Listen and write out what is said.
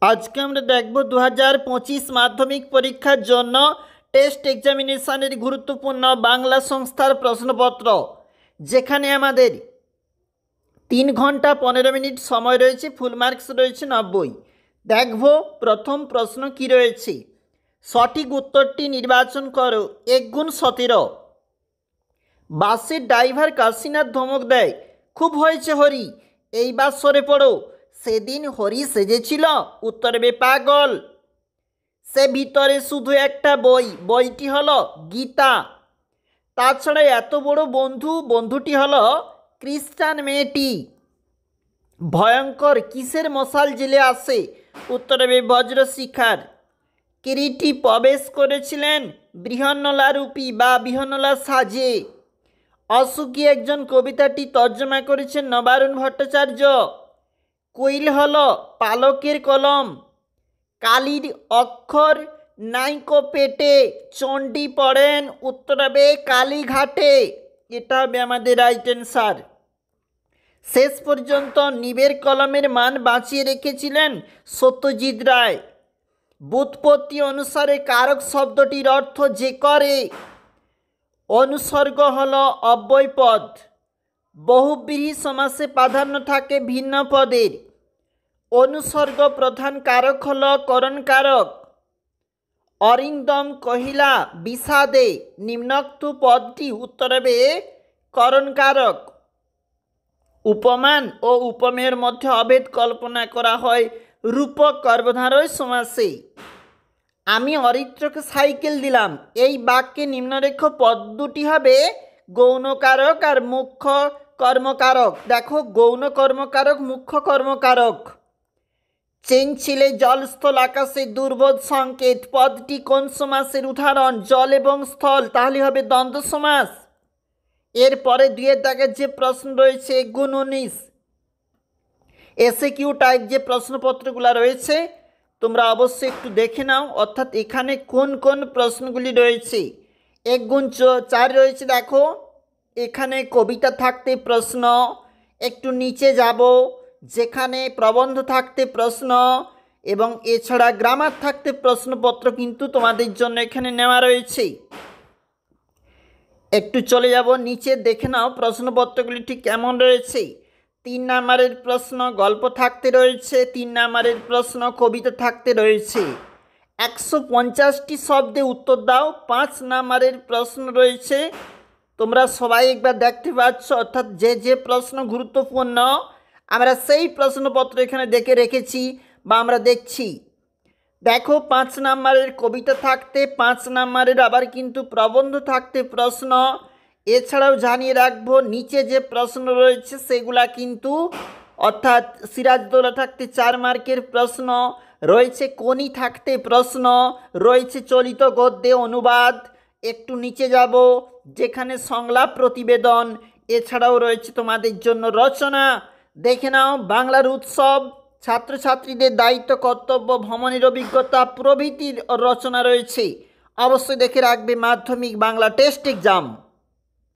আজকে আমরা দেখব 2025 মাধ্যমিক পরীক্ষার জন্য টেস্ট এক্সামিনেশনের গুরুত্বপূর্ণ বাংলা সংস্থার প্রশ্নপত্র, যেখানে আমাদের 3 ঘন্টা 15 মিনিট সময় রয়েছে। ফুল মার্কস রয়েছে 90। দেখব প্রথম প্রশ্ন কি রয়েছে। সঠিক উত্তরটি নির্বাচন করো। 1 গুণ 17। বাসের ড্রাইভার কাশীনাথ ধমক দেয়, খুব হয়েছে হরি, এইবার সরে পড়ো, সেদিন হরি সেজেছিল। উত্তর হবে পাগল। সে ভিতরে শুধু একটা বই, বইটি হলো গীতা। তাছাড়া এত বড় বন্ধুটি হলো খ্রিস্টান মেয়েটি। ভয়ঙ্কর কিসের মশাল জেলে আসে? উত্তর হবে বজ্রশিখার। কিরীটি প্রবেশ করেছিলেন বৃহন্নলা রূপী বা বিহন্নলা সাজে। অসুখী একজন কবিতাটি তর্জমা করেছেন নবারুণ ভট্টাচার্য। কুইল হলো পালকের কলম। কালির অক্ষর নাইকো পেটে, চণ্ডী পড়েন। উত্তর হবে কালীঘাটে। এটা হবে আমাদের রাইট অ্যান্সার। শেষ পর্যন্ত নিবের কলমের মান বাঁচিয়ে রেখেছিলেন সত্যজিৎ রায়। ব্যুৎপত্তি অনুসারে কারক শব্দটির অর্থ যে করে। অনুসর্গ হল অব্যয়পদ। বহুব্রীহি সমাসে প্রাধান্য থাকে ভিন্ন পদের। অনুসর্গ প্রধান কারক হল করণ কারক। অরিন্দম কহিলা বিষাদে, নিম্নোক্ত পদটি উত্তর হবে করণ কারক। উপমান ও উপমেয়ের মধ্যে অভেদ কল্পনা করা হয় রূপক কর্মধারয় সমাসে। আমি অরিত্রকে সাইকেল দিলাম, এই বাক্যে নিম্নরেখ পদ দুটি হবে গৌণকারক আর মুখ্য কর্মকারক। দেখো, গৌণ কর্মকারক, মুখ্য কর্মকারক। চেঞ্ছিলে জলস্থল আকাশে দুর্বোধ সংকেত, পদটি কোন সমাসের উদাহরণ? জল এবং স্থল, তাহলে হবে দ্বন্দ্ব সমাস। এরপরে 2 দাগের যে প্রশ্ন রয়েছে 1 গুণ 19। এসএকিউ টাইপ যে প্রশ্নপত্রগুলো রয়েছে তোমরা অবশ্যই একটু দেখে নাও, অর্থাৎ এখানে কোন কোন প্রশ্নগুলি রয়েছে। 1 গুণ 4 রয়েছে। দেখো, এখানে কবিতা থাকতে প্রশ্ন, একটু নিচে যাব যেখানে প্রবন্ধ থাকতে প্রশ্ন, এবং এছাড়া গ্রামার থাকতে প্রশ্নপত্র কিন্তু তোমাদের জন্য এখানে নেওয়া রয়েছে। একটু চলে যাব নিচে, দেখে নাও প্রশ্নপত্রগুলি ঠিক কেমন রয়েছে। 3 নম্বরের প্রশ্ন গল্প থাকতে রয়েছে, 3 নম্বরের প্রশ্ন কবিতা থাকতে রয়েছে। 150টি শব্দে উত্তর দাও। 5 নম্বরের প্রশ্ন রয়েছে, তোমরা সবাই একবার দেখতে পাচ্ছ, অর্থাৎ যে যে প্রশ্ন গুরুত্বপূর্ণ আমরা সেই প্রশ্নপত্র এখানে দেখে রেখেছি বা আমরা দেখছি। দেখো, 5 নম্বরের কবিতা থাকতে 5 নম্বরের আবার কিন্তু প্রবন্ধ থাকতে প্রশ্ন। এছাড়াও জানিয়ে রাখবো নিচে যে প্রশ্ন রয়েছে সেগুলা কিন্তু, অর্থাৎ সিরাজদৌলা থাকতে 4 মার্কের প্রশ্ন রয়েছে, কোনি থাকতে প্রশ্ন রয়েছে, চলিত গদ্যে অনুবাদ। একটু নিচে যাব যেখানে সংলাপ প্রতিবেদন, এছাড়াও রয়েছে তোমাদের জন্য রচনা। দেখে নাও, বাংলার উৎসব, ছাত্রছাত্রীদের দায়িত্ব কর্তব্য, ভ্রমণের অভিজ্ঞতা প্রভৃতির রচনা রয়েছে। অবশ্যই দেখে রাখবে মাধ্যমিক বাংলা টেস্ট এক্সাম।